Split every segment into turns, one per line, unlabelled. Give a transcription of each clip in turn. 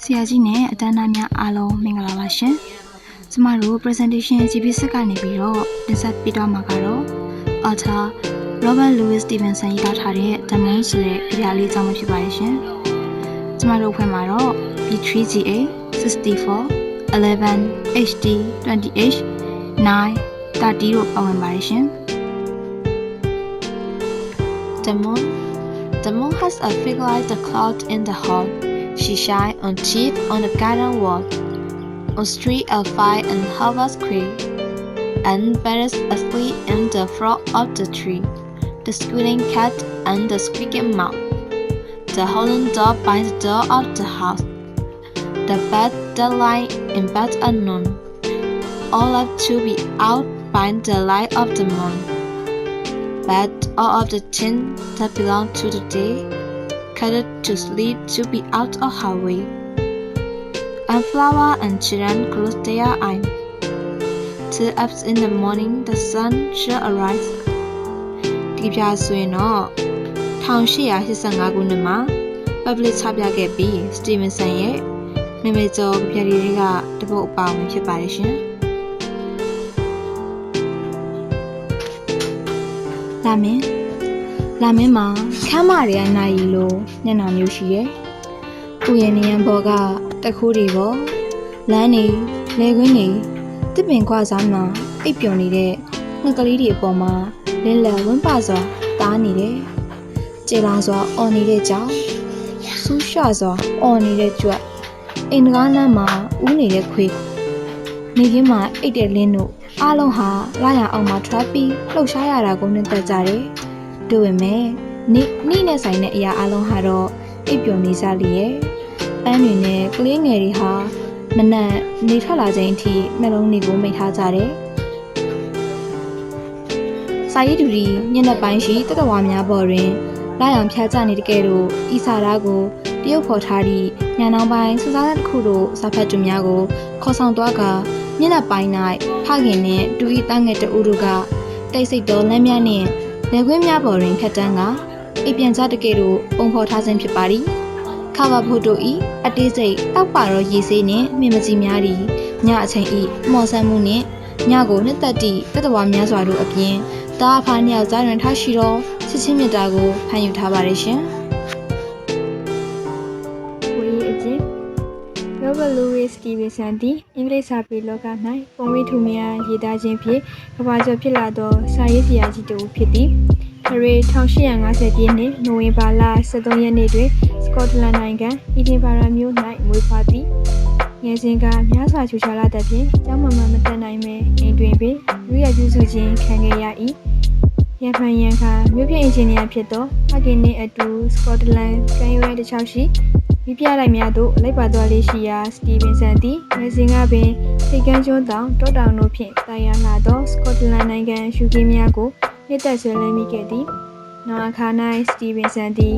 ဆရာကြီးနဲ့အတန်းသားများအားလုံးမင်္ဂလာပါရှင်။ကျမတို့ presentation ကြည့်ပြီးစစ်ကနေပြီးတော့တင်ဆက်ပေးတော့မှာကတော့ author Robert Louis Stevenson ရေးသားထားတဲ့ The Moon ဆိုတဲ့အရာလေးအကြောင်းပဲဖြစ်ပါတယ်ရှင်။ကျမတို့အဖွဲ့မှာတော့ B3GA 64 11 HD 20H 9 30တို့ပါဝင်ပါတယ်ရှင်။
The moon has a figure like the cloud in the hall. She shines on chief on the garden wall, on street of fire and harvest creek, and birds asleep in the front of the tree, the squealing cat and the squeaking mouse, the hollow dog by the door of the house, the bird that lie in bed at noon, all have to be out by the light of the moon.But all of the things that belong to the day, cuddled to sleep to be out of her way. And flower and children close their eyes. Till up in the morning the sun shall arise. ဒီပြဆိုရင်တော့1885ခုနှစ်မှာ public ချပြခဲ့ပြီး Stevenson ရဲ့နာမည်ကျော်ပြပြတွေကတပုတ်အပါဝင်ဖြစ်ပါတယ်ရှင်။
လာမင်းမှာခမ်းမတွေကနိုင်ရီလိုညနာမျိုးရှိရဲ့။ဥယျာဉ်နေရန်ဘော်ကတခိုးတွေပေါ်လမ်းနေလေကွင်းနေတစ်ပင်ခွာစားမှာအိပ်ပျော်နေတဲ့ငှက်ကလေးတွေအပေါ်မှာလင်းလံဝန်းပစွာတားနေတယ်။ကျေလောင်စွာအော်နေတဲ့ကြောင်ဆူးရှစွာအော်နေတဲ့ကြွက်အိမ်တကားနမ်းမှာဦးနေတဲ့ခွေးနေခင်းမှာအိတ်တဲ့လင်းတို့အားလုံးဟာလာရအောင်မှာထွက်ပြီးလှုပ်ရှားရတာကိုနှစ်သက်ကြတယ်။တို့ပေမဲ့နေ့နဲ့ဆိုင်တဲ့အရာအလုံးဟာတော့အိပ်ပျော်နေကြလေရဲ့။ပန်းတွေနဲ့ကလေးငယ်တွေဟာမနက်နေထွက်လာချိန်အထိနှလုံးတွေကိုမိတ်ထားကြတယ်။စာရေးသူတွေညနေပိုင်းရှိတတဝါများပေါ်တွင်လာရန်ဖြာကြနေတဲ့ကဲတို့ဤစာသားကိုတရုတ်ခေါ်ထားသည့်ညနောင်ပိုင်းစူးစမ်းတဲ့တစ်ခုတို့စာဖတ်သူများကိုခေါ်ဆောင်သွားကညနေပိုင်း၌ဖခင်နှင့်တူဤတငယ်တူတို့ကတိတ်ဆိတ်သောလမ်းများနှင့်လေခွင်းများပေါ်တွင်ဖြတ်တန်းကအိပ်ပြန်ကြတကယ်တို့ပုံဖော်ထားခြင်းဖြစ်ပါသည်ခါဘာဖို့တို့ဤအတေးစိတ်တောက်ပါတော့ရေဆေးနှင့်မြင်မကြီးများသည်ညအချိန်ဤမော်ဆန်းမှုနှင့်ညကိုနှစ်သက်သည့်တတဝါများစွာတို့အပြင်တာအဖာနှစ်ယောက်ကြားတွင်ထားရှိသောချစ်ချင်းမြတ်တာကိုဖန်ယူထားပါရရှင်ဝေးအကျဉ်းRobert Louis Stevenson သည်အင်္ဂလိပ်စာပေလောက၌ပုံရိပ်ထူများရေးသားခြင်းဖြင့်ကမ္ဘာကျော်ဖြစ်လာသောစာရေးဆရာကြီးတစ်ဦးဖြစ်သည်။ခရီး1850ပြည့်နှစ်နိုဝင်ဘာလ23ရက်နေ့တွင်စကော့တလန်နိုင်ငံအီဒင်ဘာရာမြို့၌မွေးဖွားသည်။ငယ်စဉ်ကများစွာချူချလာသဖြင့်ကျောင်းမမတက်နိုင်မဲ့အိမ်တွင်ပင်လူရပြုစုခြင်းခံခဲ့ရ၏။ရန်ဖန်ရန်ခါမြို့ပြင်အင်ဂျင်နီယာဖြစ်သောဖခင်နှင့်အတူစကော့တလန်ကမ်းရိုးတန်းတစ်လျှောက်ရှိမိဖုရားလိုက်များတို့လိုက်ပါသွားလေးရှိရာစတီဗင်ဆန်သည်ငယ်စဉ်ကပင်စိတ်ကန်းကျွန်းတောင်တောတောင်တို့ဖြင့်တာယာလာသောစကော့တလန်နိုင်ငံရှုခင်းများကိုနှစ်သက်ဆွဲလန်းမိခဲ့သည်။နောက်အခါ၌စတီဗင်ဆန်သည်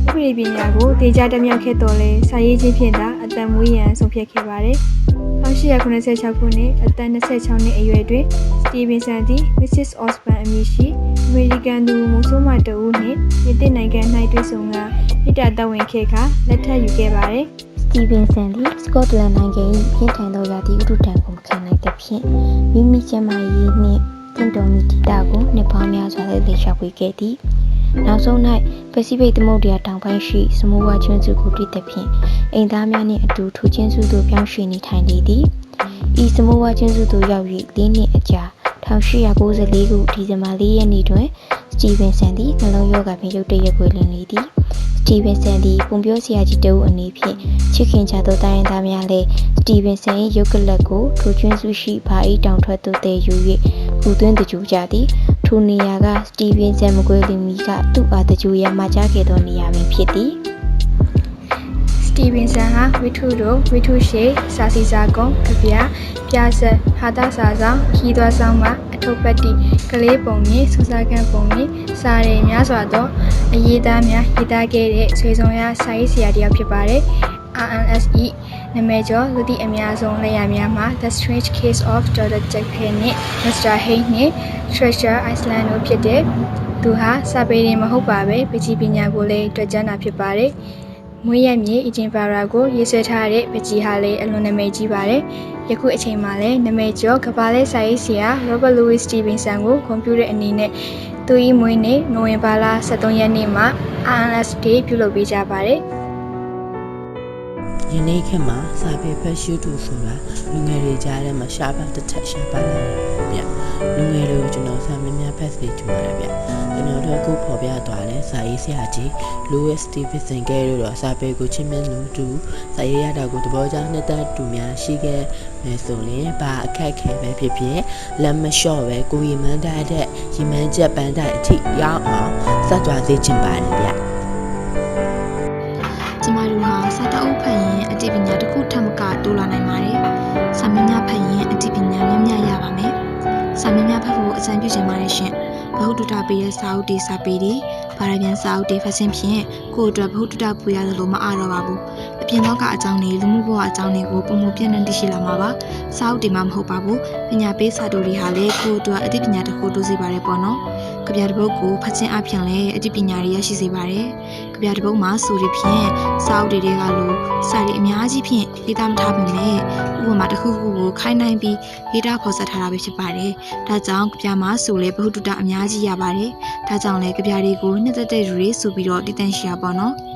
ဥပဒေပညာကိုတေချာတမြောက်ခဲ့တော်လဲစာရေးခြင်းဖြင့်သာအသက်မွေးရန်ဆုံးဖြတ်ခဲ့ပါသည်။1896ခုနှစ်အသက်26နှစ်အရွယ်တွင်စတီဗင်ဆန်သည် Mrs. Osborne အမည်ရှိအမေရိကန်သူမိုးဆိုးမတဦးနှင့်ပြည်သစ်နိုင်ငံ၌တွေ့ဆုံကမိတ္တတဝင်ခဲ့ကလက်ထပ်ယူခဲ့ပါသည်။
Stevenson သည်စကော့တလန်နိုင်ငံ၏ပြင်းထန်သောရာသီဥတုဒဏ်ကိုမခံနိုင်သဖြင့်မိမိကျန်းမာရေးနှင့်တင့်တော်မူတည်တာကိုနှစ်ပေါင်းများစွာလက်ရှာဖွေခဲ့သည်။နောက်ဆုံး၌ပစိဖိတ်သမုဒ္ဒရာတောင်ပိုင်းရှိစမိုးဝါကျွန်းစုကိုတွေ့သဖြင့်အိမ်သားများနှင့်အတူထိုကျွန်းစုသို့ပြောင်းရွှေ့နေထိုင်လေသည်။ဤစမိုးဝါကျွန်းစုသို့ရောက်၍၄နှစ်အကြာ1894ခုဒီဇင်ဘာ4ရက်နေ့တွင်စတီဗင်ဆန်သည်နှလုံးရောဂါဖြင့်ရုတ်တရက်ကွယ်လွန်လေသည်။စတီဗင်ဆန်သည်ပုံပြောဆရာကြီးတဦးအနေဖြင့်ချစ်ခင်ကြသောတိုင်းရင်းသားများလည်းစတီဗင်ဆန်၏ရုပ်ကလပ်ကိုထိုကျွန်းစုရှိဘာ၏တောင်ထွက်သို့တည်ယူ၍ဟူသွင်းတကြူကြသည်။ထိုနေရာကစတီဗင်ဆန်မကွယ်လွန်မီကသူ့အားတကြူရမှကြားခဲ့သောနေရာပင်ဖြစ်သည်
။စတီဗင်ဆန်ဟာဝိထုတို့ဝိထုရှိစာစီစာကုံကြပြပြဆက်ဟာတာစာဆောင်ခီးသွွားဆောင်မှာအထုပ်ပတ်တိကလေးပုံမြင့်စူစာကန်ပုံမြင့်စာရည်များစွာသောအရေးသားများရေးသားခဲ့တဲ့ဆွေဆောင်ရစာရေးဆရာတစ်ယောက်ဖြစ်ပါတယ်။ RNSE နာမည်ကျော်လူသိအများဆုံးလက်ရာများမှာ The Strange Case of Dr. Jekyll နဲ့ Mr. Hyde နဲ့ Treasure Island တို့ဖြစ်တဲ့သူဟာစာပေရင်မဟုတ်ပါပဲပကြီးပညာကိုလည်းတွေ့ကြတာဖြစ်ပါတယ်။ မွေးရမြေအကျင်ပါရာကိုရေးဆွဲထားတဲ့ပကြီးဟာလည်းအလွန်နာမည်ကြီးပါတယ်။ယခုအချိန်မှာလည်းနာမည်ကျော်ကမ္ဘာလဲစာရေးဆရာ Robert Louis Stevenson ကိုဂုဏ်ပြုတဲ့အနေနဲ့သူ၏မွေးနေ့နိုဝင်ဘာလ23ရက်နေ့မှာ RNS Day ပြုလုပ်ပေးကြပါတယ်။
ယနေ့ခေတ်မှာစာပေဖတ်ရှုသူဆိုတာလူငယ်တွေကြားထဲမှာရှားပါတစ်ထက်ရှားပါလာတယ်ဗျလူငယ်တွေကိုကျွန်တော်စာများများဖတ်စေချင်ပါတယ်ဗျကျွန်တော်တို့အခုဖော်ပြသွားတဲ့စာရေးဆရာကြီး Louis Stevenson ကဲတော့စာပေကိုချစ်မြတ်သူစာရေးရတာကိုသဘောကျနှစ်သက်သူများရှိခဲ့မယ်ဆိုရင်ဘာအခက်ခဲပဲဖြစ်ဖြစ်လက်မလျှော့ပဲကိုရီမန်းတဲ့ရီမန်းချက်ပန်းတဲ့အထိရောက်အောင်စသွားစေချင်ပါတယ်ဗျ
ကျမတို့ဟာစာတအုပ်ဖတ်ရင်အတည်ပညာတစ်ခုထပ်မကတိုးလာနိုင်ပါတယ်။စာမင်းများဖတ်ရင်အတည်ပညာများများရပါမယ်။စာမင်းများဖတ်ဖို့အကြံပြုချင်ပါတယ်ရှင်။ဘဟုတုတပေးတဲ့စာအုပ်တွေစာပေတွေဘာရပြန်စာအုပ်တွေဖတ်ခြင်းဖြင့်ကိုယ့်အတွက်ဘဟုတုတပူရတယ်လို့မအားတော့ပါဘူး။အပြင်လောကအကြောင်းတွေလူမှုဘဝအကြောင်းတွေကိုပုံမပြည့်နှံ့သိရှိလာမှာပါ။စာအုပ်တွေမှမဟုတ်ပါဘူး။ပညာပေးစာတို့တွေဟာလည်းကိုယ့်အတွက်အတည်ပညာတစ်ခုတိုးစေပါတယ်ပေါ့နော်။ကြပြတစ်ပုဒ်ကိုဖတ်ခြင်းအပြင်လည်းအတည်ပညာတွေရရှိစေပါတယ်။ကြပြတစ်ပုဒ်မှာဆိုရဖြင့်စာအုပ်တွေကလို့စာရီအများကြီးဖြင့်ရေးသားမထားပေမဲ့ဥပမာတစ်ခုခုကိုခိုင်းနိုင်ပြီးရေးသားဖော်ဆက်ထားတာပဲဖြစ်ပါတယ်။ဒါကြောင့်ကြပြမှာဆိုလေဘဟုတုတအများကြီးရပါတယ်။ဒါကြောင့်လည်းကြပြတွေကိုနှစ်သက်တဲ့လူတွေဆိုပြီးတော့တည်တံ့ရှိရပါတော့။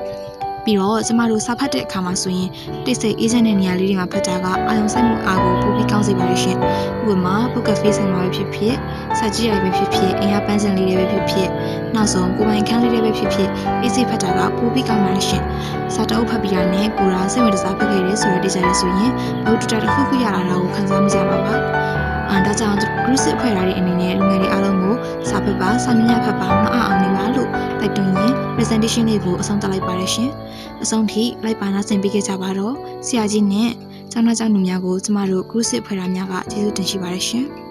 ပြီးတော့ကျမတို့စာဖတ်တဲ့အခါမှာဆိုရင်တိတ်ဆိတ်အေးချမ်းတဲ့နေရာလေးတွေမှာဖတ်တာကအာရုံစိုက်မှုအားကိုပိုပြီးကောင်းစေပါလိမ့်ရှင်။ဥပမာပုတ်ကဖေးဆိုင်မှာပဲဖြစ်ဖြစ်စာကြည့်ရပဲဖြစ်ဖြစ်အင်အားပန်းစင်လေးတွေပဲဖြစ်ဖြစ်နောက်ဆုံးကိုပိုင်ခန်းလေးတွေပဲဖြစ်ဖြစ်အေးစိတ်ဖတ်တာကပိုပြီးကောင်းပါလိမ့်ရှင်။စာတအုပ်ဖတ်ပြီးတာနဲ့ကိုရာစိတ်ဝင်စားဖတ်ခဲ့တယ်ဆိုတဲ့တရားတွေဆိုရင်ဘုဒ္ဓတာတစ်ခုခုရလာတာကိုခံစားမိကြပါပါ။ဒါကြောင့် group စစ်ဖွဲ့ထားတဲ့အနေနဲ့လူငယ်တွေအားလုံးကိုစာဖတ်ပါစာမျက်နှာဖတ်ပါမအားအောင်နေပါလို့တိုက်တွန်းရင်း presentation လေးကိုအဆုံးသတ်လိုက်ပါရရှင်။အဆုံးထိလိုက်ပါနာဆင်ပေးခဲ့ကြပါတော့ဆရာကြီးနဲ့ကျောင်းသားကျောင်းသူများကိုကျမတို့ group စစ်ဖွဲ့ထားများကကျေးဇူးတင်ရှိပါရရှင်။